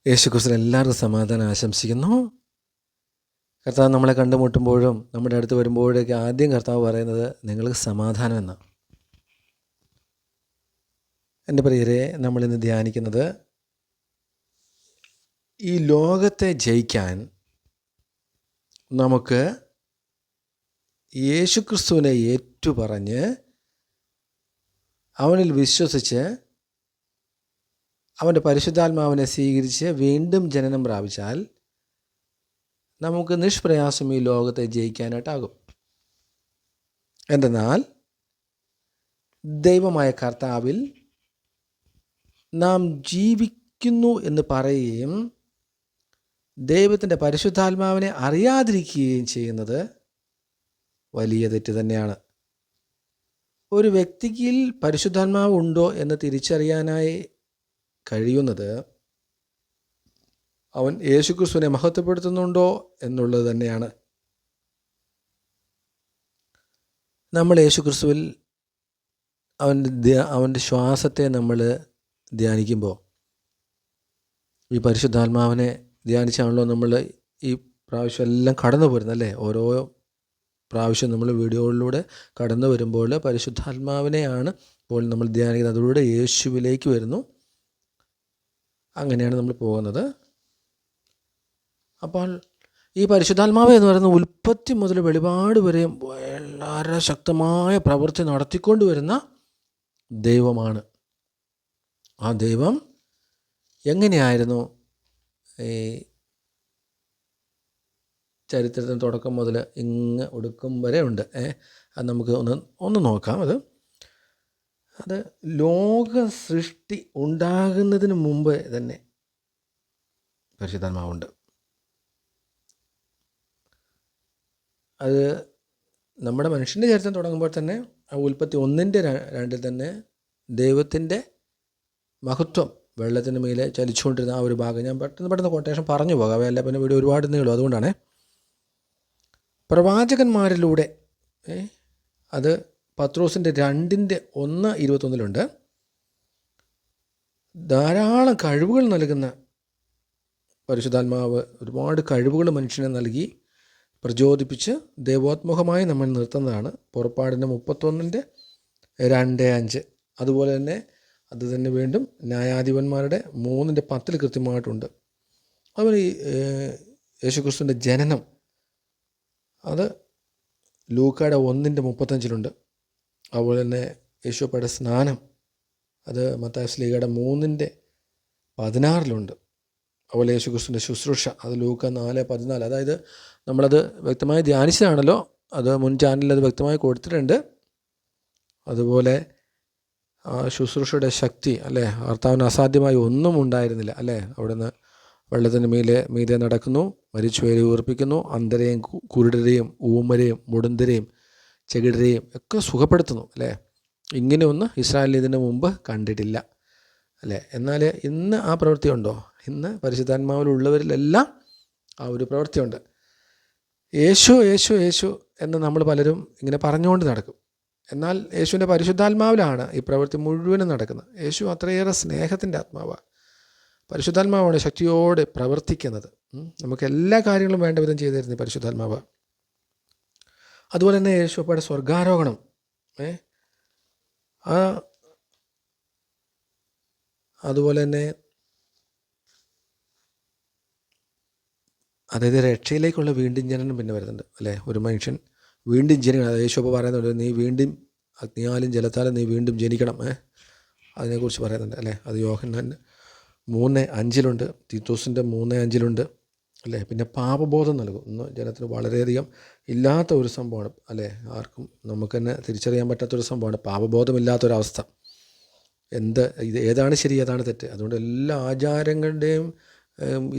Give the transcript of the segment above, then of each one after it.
യേശുക്രിസ്തുവിൽ എല്ലാവർക്കും സമാധാനം ആശംസിക്കുന്നു. കർത്താവ് നമ്മളെ കണ്ടുമുട്ടുമ്പോഴും നമ്മുടെ അടുത്ത് വരുമ്പോഴൊക്കെ ആദ്യം കർത്താവ് പറയുന്നത് നിങ്ങൾക്ക് സമാധാനം എന്നാണ്. എൻ്റെ പ്രിയരെ, നമ്മളിന്ന് ധ്യാനിക്കുന്നത് ഈ ലോകത്തെ ജയിക്കാൻ നമുക്ക് യേശുക്രിസ്തുവിനെ ഏറ്റുപറഞ്ഞ് അവനിൽ വിശ്വസിച്ച് അവൻ്റെ പരിശുദ്ധാത്മാവിനെ സ്വീകരിച്ച് വീണ്ടും ജനനം പ്രാപിച്ചാൽ നമുക്ക് നിഷ്പ്രയാസം ഈ ലോകത്തെ ജയിക്കാനായിട്ടാകും. എന്തെന്നാൽ ദൈവമായ കർത്താവിൽ നാം ജീവിക്കുന്നു എന്ന് പറയുകയും ദൈവത്തിൻ്റെ പരിശുദ്ധാത്മാവിനെ അറിയാതിരിക്കുകയും ചെയ്യുന്നത് വലിയ തെറ്റ് തന്നെയാണ്. ഒരു വ്യക്തിക്ക് പരിശുദ്ധാത്മാവ് ഉണ്ടോ എന്ന് തിരിച്ചറിയാനായി കഴിയുന്നത് അവൻ യേശുക്രിസ്തുവിനെ മഹത്വപ്പെടുത്തുന്നുണ്ടോ എന്നുള്ളത് തന്നെയാണ്. നമ്മൾ യേശുക്രിസ്തുവിൽ അവൻ്റെ ശ്വാസത്തെ നമ്മൾ ധ്യാനിക്കുമ്പോൾ ഈ പരിശുദ്ധാത്മാവിനെ ധ്യാനിച്ചാണല്ലോ നമ്മൾ ഈ പ്രാവശ്യം എല്ലാം കടന്നു പോരുന്നത്, അല്ലേ? ഓരോ പ്രാവശ്യം നമ്മൾ വീഡിയോകളിലൂടെ കടന്നു വരുമ്പോൾ പരിശുദ്ധാത്മാവിനെയാണ് ഇപ്പോൾ നമ്മൾ ധ്യാനിക്കുന്നത്. അതിലൂടെ യേശുവിലേക്ക് വരുന്നു. അങ്ങനെയാണ് നമ്മൾ പോകുന്നത്. അപ്പോൾ ഈ പരിശുദ്ധാത്മാവ് എന്ന് പറയുന്ന ഉൽപ്പത്തി മുതൽ വെളിപാട് വരെയും വളരെ ശക്തമായ പ്രവൃത്തി നടത്തിക്കൊണ്ട് വരുന്ന ദൈവമാണ്. ആ ദൈവം എങ്ങനെയായിരുന്നു ഈ ചരിത്രത്തിന് തുടക്കം മുതൽ ഇങ്ങ് ഒടുക്കം വരെ ഉണ്ട്. അത് നമുക്ക് ഒന്ന് നോക്കാം. അത് ലോക സൃഷ്ടി ഉണ്ടാകുന്നതിന് മുമ്പ് തന്നെ പരിശുദ്ധാത്മാവുണ്ട്. അത് നമ്മുടെ മനുഷ്യൻ്റെ ചരിത്രം തുടങ്ങുമ്പോൾ തന്നെ ആ ഉൽപ്പത്തി 1:2 തന്നെ ദൈവത്തിൻ്റെ മഹത്വം വെള്ളത്തിന് മേലെ ചലിച്ചുകൊണ്ടിരുന്ന ആ ഒരു ഭാഗം ഞാൻ പെട്ടെന്ന് കൊട്ടേഷൻ പറഞ്ഞു പോകാം. അവയല്ല പിന്നെ വീഡിയോ ഒരുപാട് നീളും. അതുകൊണ്ടാണ് പ്രവാചകന്മാരിലൂടെ അത് പത്രോസിൻ്റെ 2:1-21 ധാരാളം കഴിവുകൾ നൽകുന്ന പരിശുദ്ധാത്മാവ് ഒരുപാട് കഴിവുകൾ മനുഷ്യനെ നൽകി പ്രചോദിപ്പിച്ച് ദൈവോത്മുഖമായി നമ്മൾ നിർത്തുന്നതാണ്. പുറപ്പാടിൻ്റെ 31:2-5. അതുപോലെ തന്നെ അത് തന്നെ വീണ്ടും ന്യായാധിപന്മാരുടെ 3:10 കൃത്യമായിട്ടുണ്ട്. അതുപോലെ ഈ യേശുക്രിസ്തുവിൻ്റെ ജനനം അത് ലൂക്കായുടെ 1:35 അതുപോലെ തന്നെ യേശുപ്പയുടെ സ്നാനം അത് മത്തായി ശ്ലീഹയുടെ 3:16 അതുപോലെ യേശുക്രിസ്തുവിൻ്റെ ശുശ്രൂഷ അത് ലൂക്ക 4:14. അതായത് നമ്മളത് വ്യക്തമായി ധ്യാനിച്ചതാണല്ലോ. അത് മുൻ ചാനലിൽ അത് വ്യക്തമായി കൊടുത്തിട്ടുണ്ട്. അതുപോലെ ആ ശുശ്രൂഷയുടെ ശക്തി, അല്ലേ? കർത്താവിന് അസാധ്യമായി ഒന്നും ഉണ്ടായിരുന്നില്ല, അല്ലേ? അവിടുന്ന് വെള്ളത്തിന് മീതെ നടക്കുന്നു, മരിച്ചുപോയവരെ ഉയർപ്പിക്കുന്നു, അന്ധരെയും കുരുടരെയും ഊമരെയും മുടന്തരെയും ചെകിടരെയും ഒക്കെ സുഖപ്പെടുത്തുന്നു, അല്ലേ? ഇങ്ങനെയൊന്നും ഇസ്രായേലിൽ ഇതിന് മുമ്പ് കണ്ടിട്ടില്ല, അല്ലേ? എന്നാൽ ഇന്ന് ആ പ്രവൃത്തിയുണ്ടോ? ഇന്ന് പരിശുദ്ധാത്മാവിലുള്ളവരിലെല്ലാം ആ ഒരു പ്രവൃത്തിയുണ്ട്. യേശു യേശു യേശു എന്ന് നമ്മൾ പലരും ഇങ്ങനെ പറഞ്ഞുകൊണ്ട് നടക്കും. എന്നാൽ യേശുവിൻ്റെ പരിശുദ്ധാത്മാവിലാണ് ഈ പ്രവൃത്തി മുഴുവനും നടക്കുന്നത്. യേശു അത്രയേറെ സ്നേഹത്തിൻ്റെ ആത്മാവാണ്. പരിശുദ്ധാത്മാവാണ് ശക്തിയോടെ പ്രവർത്തിക്കുന്നത്. നമുക്ക് എല്ലാ കാര്യങ്ങളും വേണ്ട വിധം ചെയ്തു തരുന്നത് പരിശുദ്ധാത്മാവ്. അതുപോലെ തന്നെ യേശുപ്പയുടെ സ്വർഗാരോഹണം അതുപോലെ തന്നെ അതായത് രക്ഷയിലേക്കുള്ള വീണ്ടും ജനനം പിന്നെ വരുന്നുണ്ട്, അല്ലേ? ഒരു മനുഷ്യൻ വീണ്ടും ജനിക്കണം. യേശുപ്പ പറയുന്നുണ്ട്, നീ വീണ്ടും അഗ്നിയാലും ജലത്താലും നീ വീണ്ടും ജനിക്കണം. അതിനെക്കുറിച്ച് പറയുന്നുണ്ട്, അല്ലേ? അത് യോഹന്നാൻ 3:5 തീത്തോസിൻ്റെ 3:5, അല്ലേ? പിന്നെ പാപബോധം നൽകും. ഇന്ന് ജനത്തിന് വളരെയധികം ഇല്ലാത്ത ഒരു സംഭവമാണ്, അല്ലേ? ആർക്കും നമുക്ക് തന്നെ തിരിച്ചറിയാൻ പറ്റാത്തൊരു സംഭവമാണ് പാപബോധമില്ലാത്തൊരവസ്ഥ. ഇത് ഏതാണ് ശരി, ഏതാണ് തെറ്റ്? അതുകൊണ്ട് എല്ലാ ആചാരങ്ങളുടെയും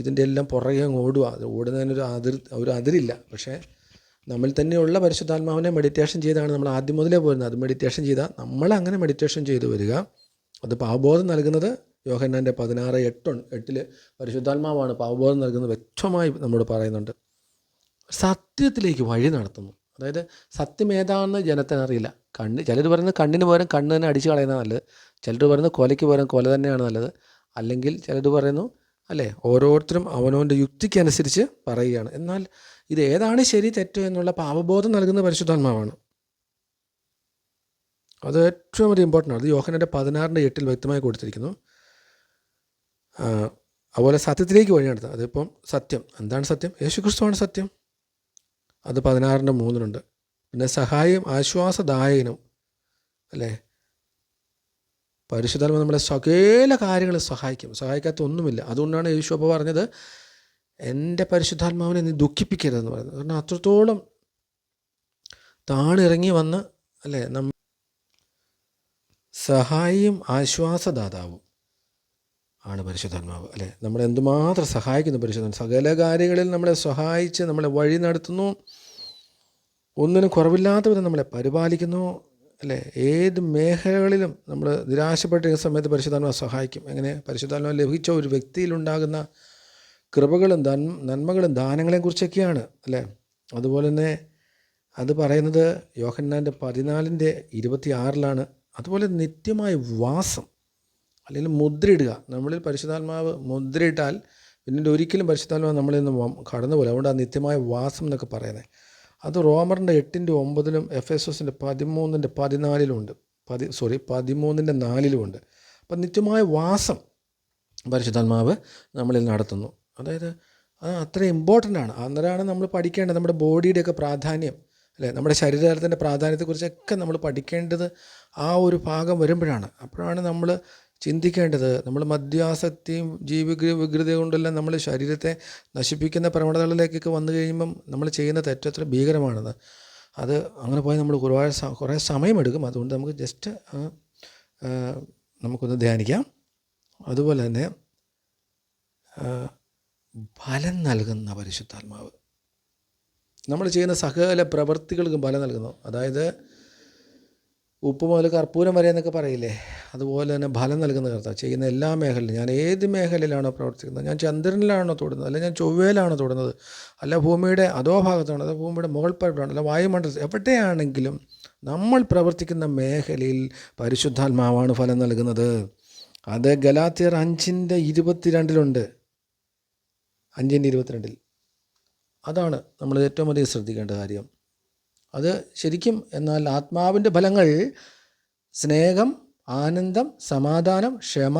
ഇതിൻ്റെ എല്ലാം പുറകെ അങ്ങ് ഓടുക. അത് ഓടുന്നതിനൊരു അതിരില്ല. പക്ഷേ നമ്മിൽ തന്നെയുള്ള പരിശുദ്ധാത്മാവിനെ മെഡിറ്റേഷൻ ചെയ്താണ് നമ്മൾ ആദ്യം മുതലേ പോരുന്നത്. അത് മെഡിറ്റേഷൻ ചെയ്താൽ നമ്മളങ്ങനെ മെഡിറ്റേഷൻ ചെയ്ത് വരിക. അത് പാപബോധം നൽകുന്നത് യോഹന്നാൻ്റെ 16:8 പരിശുദ്ധാത്മാവാണ് പാപബോധം നൽകുന്നത് വ്യക്തമായി നമ്മോട് പറയുന്നുണ്ട്. സത്യത്തിലേക്ക് വഴി നടത്തുന്നു. അതായത് സത്യം ഏതാണെന്ന് ജനത്തിനറിയില്ല. ചിലർ പറയുന്നത് കണ്ണിന് പകരം കണ്ണ് തന്നെ അടിച്ച് കളയുന്നത് നല്ലത്. ചിലർ പറയുന്നത് കൊലയ്ക്ക് പകരം കൊല തന്നെയാണ് നല്ലത്. അല്ലെങ്കിൽ ചിലർ പറയുന്നു അല്ലേ? ഓരോരുത്തരും അവനവൻ്റെ യുക്തിക്കനുസരിച്ച് പറയുകയാണ്. എന്നാൽ ഇത് ഏതാണ് ശരി തെറ്റോ എന്നുള്ള പാപബോധം നൽകുന്ന പരിശുദ്ധാത്മാവാണ്. അത് ഏറ്റവും അധികം ഇമ്പോർട്ടൻ്റ് ആണ്. അത് യോഹന്നാൻ്റെ 16:8 വ്യക്തമായി കൊടുത്തിരിക്കുന്നു. അതുപോലെ സത്യത്തിലേക്ക് വഴി നടത്തുക. അതിപ്പം സത്യം എന്താണ് സത്യം? യേശുക്രിസ്തുവാണ് സത്യം. അത് 16:3 പിന്നെ സഹായം ആശ്വാസദായകനും, അല്ലേ? പരിശുദ്ധാത്മ നമ്മളെ സകല കാര്യങ്ങളും സഹായിക്കാത്ത ഒന്നുമില്ല. അതുകൊണ്ടാണ് യേശു അപ്പോൾ പറഞ്ഞത്, എൻ്റെ പരിശുദ്ധാത്മാവിനെ നീ ദുഃഖിപ്പിക്കരുതെന്ന് പറയുന്നത്. കാരണം അത്രത്തോളം താണിറങ്ങി വന്ന്, അല്ലേ, സഹായിയും ആശ്വാസദാതാവും ആണ് പരിശുദ്ധാത്മാവ്, അല്ലേ? നമ്മളെ എന്തുമാത്രം സഹായിക്കുന്നു പരിശുദ്ധാത്മാവ്. സകല കാര്യങ്ങളിൽ നമ്മളെ സഹായിച്ച് നമ്മളെ വഴി നടത്തുന്നു, ഒന്നിനും കുറവില്ലാത്ത വിധം നമ്മളെ പരിപാലിക്കുന്നു, അല്ലേ? ഏത് മേഖലകളിലും നമ്മൾ നിരാശപ്പെട്ടിരിക്കുന്ന സമയത്ത് പരിശുദ്ധാത്മാവ് സഹായിക്കും. എങ്ങനെ? പരിശുദ്ധാത്മാവ് ലഭിച്ച ഒരു വ്യക്തിയിലുണ്ടാകുന്ന കൃപകളും നന്മകളും ദാനങ്ങളെയും കുറിച്ചൊക്കെയാണ്, അല്ലേ? അതുപോലെ തന്നെ അത് പറയുന്നത് യോഹന്നാൻ്റെ 14:26 അതുപോലെ നിത്യമായ വാസം, അല്ലെങ്കിൽ മുദ്രയിടുക. നമ്മളിൽ പരിശുദ്ധാത്മാവ് മുദ്രയിട്ടാൽ പിന്നീട് ഒരിക്കലും പരിശുദ്ധാത്മാവ് നമ്മളിൽ നിന്ന് കടന്നു പോലെ. അതുകൊണ്ട് ആ നിത്യമായ വാസം എന്നൊക്കെ പറയുന്നത് അത് റോമറിൻ്റെ 8:9 എഫേസോസിൻ്റെ 13:14 13:4 അപ്പം നിത്യമായ വാസം പരിശുദ്ധാത്മാവ് നമ്മളിൽ നടത്തുന്നു. അതായത് അത് അത്ര ഇമ്പോർട്ടൻ്റ് ആണ്. അന്നേരമാണ് നമ്മൾ പഠിക്കേണ്ടത് നമ്മുടെ ബോഡിയുടെയൊക്കെ പ്രാധാന്യം, അല്ലേ? നമ്മുടെ ശരീരത്തിൻ്റെ പ്രാധാന്യത്തെക്കുറിച്ചൊക്കെ നമ്മൾ പഠിക്കേണ്ടത് ആ ഒരു ഭാഗം വരുമ്പോഴാണ്. അപ്പോഴാണ് നമ്മൾ ചിന്തിക്കേണ്ടത്, നമ്മൾ മദ്യാസക്തിയും വികൃത കൊണ്ടെല്ലാം നമ്മൾ ശരീരത്തെ നശിപ്പിക്കുന്ന പ്രവണതകളിലേക്കൊക്കെ വന്നു കഴിയുമ്പം നമ്മൾ ചെയ്യുന്ന തെറ്റെത്ര ഭീകരമാണെന്ന്. അത് അങ്ങനെ പോയി നമ്മൾ കുറേ സമയമെടുക്കും. അതുകൊണ്ട് നമുക്ക് ജസ്റ്റ് നമുക്കൊന്ന് ധ്യാനിക്കാം. അതുപോലെ തന്നെ ഫലം നൽകുന്ന പരിശുദ്ധാത്മാവ് നമ്മൾ ചെയ്യുന്ന സകല പ്രവൃത്തികൾക്കും ഫലം നൽകുന്നു. അതായത് ഉപ്പ് മുതൽ കർപ്പൂരം വരെ എന്നൊക്കെ പറയില്ലേ, അതുപോലെ തന്നെ ഫലം നൽകുന്ന കർത്താവ് ചെയ്യുന്ന എല്ലാ മേഖലയിലും. ഞാൻ ഏത് മേഖലയിലാണോ പ്രവർത്തിക്കുന്നത്, ഞാൻ ചന്ദ്രനിലാണോ തൊടുന്നത്, അല്ല ഞാൻ ചൊവ്വയിലാണോ തൊടുന്നത്, അല്ല ഭൂമിയുടെ അധോ ഭാഗത്താണോ, അല്ല ഭൂമിയുടെ മുകൾ പരപ്പിലാണോ, അല്ല വായുമണ്ഡലത്തിൽ, എവിടെയാണെങ്കിലും നമ്മൾ പ്രവർത്തിക്കുന്ന മേഖലയിൽ പരിശുദ്ധാത്മാവാണ് ഫലം നൽകുന്നത്. അത് ഗലാത്യർ 5:22 5:22 അതാണ് നമ്മൾ ഏറ്റവും അധികം ശ്രദ്ധിക്കേണ്ട കാര്യം. അത് ശരിക്കും. എന്നാൽ ആത്മാവിൻ്റെ ഫലങ്ങൾ സ്നേഹം, ആനന്ദം, സമാധാനം, ക്ഷമ,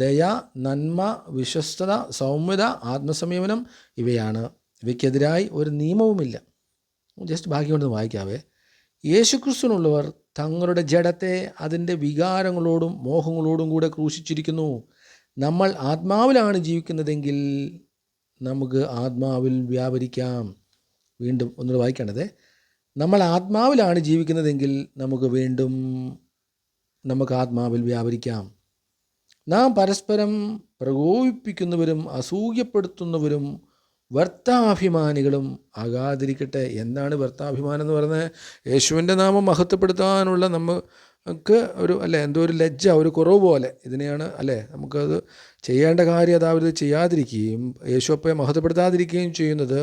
ദയ, നന്മ, വിശ്വസ്തത, സൗമ്യത, ആത്മസംയമനം ഇവയാണ്. ഇവയ്ക്കെതിരായി ഒരു നിയമവുമില്ല. ജസ്റ്റ് ബാക്കി കൊണ്ട് വായിക്കാവേ. യേശുക്രിസ്തുവിനുള്ളവർ തങ്ങളുടെ ജഡത്തെ അതിൻ്റെ വികാരങ്ങളോടും മോഹങ്ങളോടും കൂടെ ക്രൂശിച്ചിരിക്കുന്നു. നമ്മൾ ആത്മാവിലാണ് ജീവിക്കുന്നതെങ്കിൽ നമുക്ക് ആത്മാവിൽ വ്യാപരിക്കാം. വീണ്ടും ഒന്നുകൂടെ വായിക്കേണ്ടത്, നമ്മൾ ആത്മാവിലാണ് ജീവിക്കുന്നതെങ്കിൽ നമുക്ക് ആത്മാവിൽ വ്യാപരിക്കാം. നാം പരസ്പരം പ്രകോപിപ്പിക്കുന്നവരും അസൂയപ്പെടുത്തുന്നവരും വ്യർത്ഥാഭിമാനികളും ആകാതിരിക്കട്ടെ. എന്താണ് വ്യർത്ഥാഭിമാനം എന്ന് പറയുന്നത്? യേശുവിൻ്റെ നാമം മഹത്വപ്പെടുത്താനുള്ള നമുക്ക് എന്തോ ഒരു ലജ്ജ, ഒരു കുറവ് പോലെ ഇതിനെയാണ്, അല്ലേ? നമുക്കത് ചെയ്യേണ്ട കാര്യം അതാവത് ചെയ്യാതിരിക്കുകയും യേശുവപ്പെ മഹത്വപ്പെടുത്താതിരിക്കുകയും ചെയ്യുന്നത്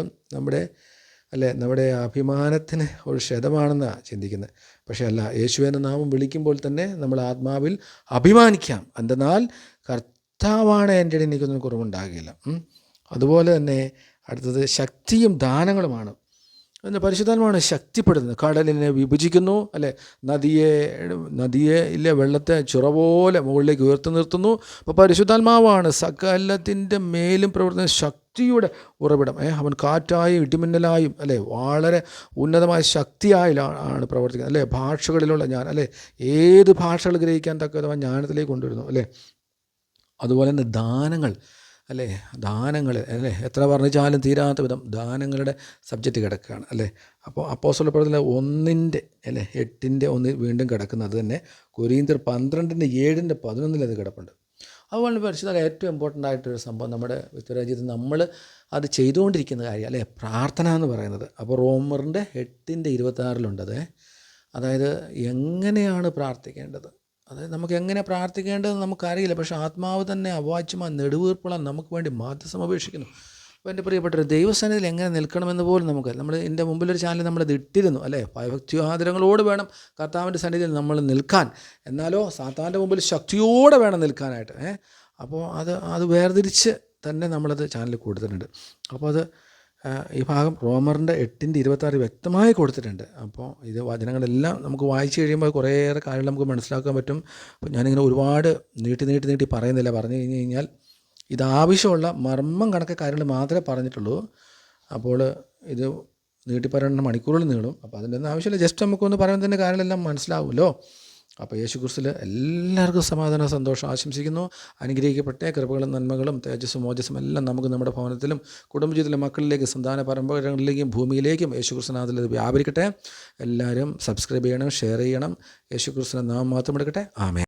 നമ്മുടെ അഭിമാനത്തിന് ഒരു ക്ഷതമാണെന്നാണ് ചിന്തിക്കുന്നത്. പക്ഷേ അല്ല, യേശുവിൻ്റെ നാമം വിളിക്കുമ്പോൾ തന്നെ നമ്മൾ ആത്മാവിൽ അഭിമാനിക്കാം. എന്തെന്നാൽ കർത്താവാണ് എൻ്റെ ഇടയിൽ എനിക്കൊന്നും കുറവുണ്ടാകില്ല. അതുപോലെ തന്നെ അടുത്തത് ശക്തിയും ദാനങ്ങളുമാണ്. എന്ന് പരിശുദ്ധാത്മാവാണ് ശക്തിപ്പെടുന്നത്. കടലിനെ വിഭജിക്കുന്നു, അല്ലേ? നദിയെ വെള്ളത്തെ ചിറ പോലെ മുകളിലേക്ക് ഉയർത്തി നിർത്തുന്നു. അപ്പോൾ പരിശുദ്ധാത്മാവാണ് സകലത്തിൻ്റെ മേലും പ്രവർത്തന ശക്തിയുടെ ഉറവിടം. അവൻ കാറ്റായും ഇടിമിന്നലായും, അല്ലേ, വളരെ ഉന്നതമായ ശക്തിയായാണ് പ്രവർത്തിക്കുന്നത്, അല്ലേ? ഭാഷകളിലുള്ള ഏത് ഭാഷകൾ ഗ്രഹിക്കാൻ തക്കവ ജ്ഞാനത്തിലേക്ക് കൊണ്ടുവരുന്നു, അല്ലേ? അതുപോലെ തന്നെ ദാനങ്ങൾ, എത്ര പറഞ്ഞാലും തീരാത്ത വിധം ദാനങ്ങളുടെ സബ്ജക്റ്റ് കിടക്കുകയാണ്, അല്ലേ? അപ്പോൾ അപ്പോസ്തല പ്രവർത്തനം 1:8 വീണ്ടും കിടക്കുന്നത് അത് തന്നെ കൊരിന്ത്യർ 12:7-11 അത് കിടപ്പുണ്ട്. അതുപോലെ പരിശുദ്ധ ഏറ്റവും ഇമ്പോർട്ടൻ്റ് ആയിട്ടൊരു സംഭവം നമ്മുടെ വ്യക്തിരാജ്യത്ത് നമ്മൾ അത് ചെയ്തുകൊണ്ടിരിക്കുന്ന കാര്യം, അല്ലേ? പ്രാർത്ഥന എന്ന് പറയുന്നത്. അപ്പോൾ റോമറിൻ്റെ 8:26 അതായത് എങ്ങനെയാണ് പ്രാർത്ഥിക്കേണ്ടത്, അതായത് നമുക്ക് എങ്ങനെ പ്രാർത്ഥിക്കേണ്ടതെന്ന് നമുക്കറിയില്ല. പക്ഷേ ആത്മാവ് തന്നെ അവാച്യമായ നെടുവീർപ്പുള്ള നമുക്ക് വേണ്ടി മാധ്യസ്ഥം അപേക്ഷിക്കുന്നു. അപ്പോൾ എൻ്റെ പ്രിയപ്പെട്ടൊരു ദൈവസന്നിധിയിൽ എങ്ങനെ നിൽക്കണമെന്ന് പോലും നമ്മൾ എൻ്റെ മുമ്പിലൊരു ചാനൽ നമ്മളത് ഇട്ടിരുന്നു, അല്ലേ? ഭയഭക്തിയാദരങ്ങളോട് വേണം കർത്താവിൻ്റെ സന്നിധിയിൽ നമ്മൾ നിൽക്കാൻ. എന്നാലോ സാത്താൻ്റെ മുമ്പിൽ ശക്തിയോടെ വേണം നിൽക്കാനായിട്ട്. അപ്പോൾ അത് വേർതിരിച്ച് തന്നെ നമ്മളത് ചാനലിൽ കൊടുത്തിട്ടുണ്ട്. അപ്പോൾ അത് ഈ ഭാഗം റോമറിൻ്റെ 8:26 വ്യക്തമായി കൊടുത്തിട്ടുണ്ട്. അപ്പോൾ ഇത് വചനങ്ങളെല്ലാം നമുക്ക് വായിച്ച് കഴിയുമ്പോൾ കുറേയേറെ കാര്യങ്ങൾ നമുക്ക് മനസ്സിലാക്കാൻ പറ്റും. അപ്പോൾ ഞാനിങ്ങനെ ഒരുപാട് നീട്ടി പറയുന്നില്ല. പറഞ്ഞു കഴിഞ്ഞ് കഴിഞ്ഞാൽ ഇതാവശ്യമുള്ള മർമ്മം കണക്കെ കാര്യങ്ങൾ മാത്രമേ പറഞ്ഞിട്ടുള്ളൂ. അപ്പോൾ ഇത് നീട്ടിപ്പറയേണ്ട മണിക്കൂറുകൾ നീളും. അപ്പോൾ അതിൻ്റെ ഒന്നും ആവശ്യമില്ല. ജസ്റ്റ് നമുക്കൊന്ന് പറയുമ്പോൾ തന്നെ കാര്യങ്ങളെല്ലാം മനസ്സിലാവുമല്ലോ. അപ്പോൾ യേശു ക്രിസ്തുവിൽ എല്ലാവർക്കും സമാധാനം, സന്തോഷം ആശംസിക്കുന്നു. അനുഗ്രഹിക്കപ്പെട്ട കൃപകളും നന്മകളും തേജസ്സും മോജസ്സും എല്ലാം നമുക്ക് നമ്മുടെ ഭവനത്തിലും കുടുംബജീവിതത്തിലെ മക്കളിലേക്ക്, സന്താന പരമ്പരകളിലേക്കും ഭൂമിയിലേക്കും യേശു ക്രിസ്തുനാഥിൽ ഇത് വ്യാപരിക്കട്ടെ. എല്ലാവരും സബ്സ്ക്രൈബ് ചെയ്യണം, ഷെയർ ചെയ്യണം. യേശു ക്രിസ്തുവിൻ്റെ നാമം മാത്രം എടുക്കട്ടെ. ആമേൻ.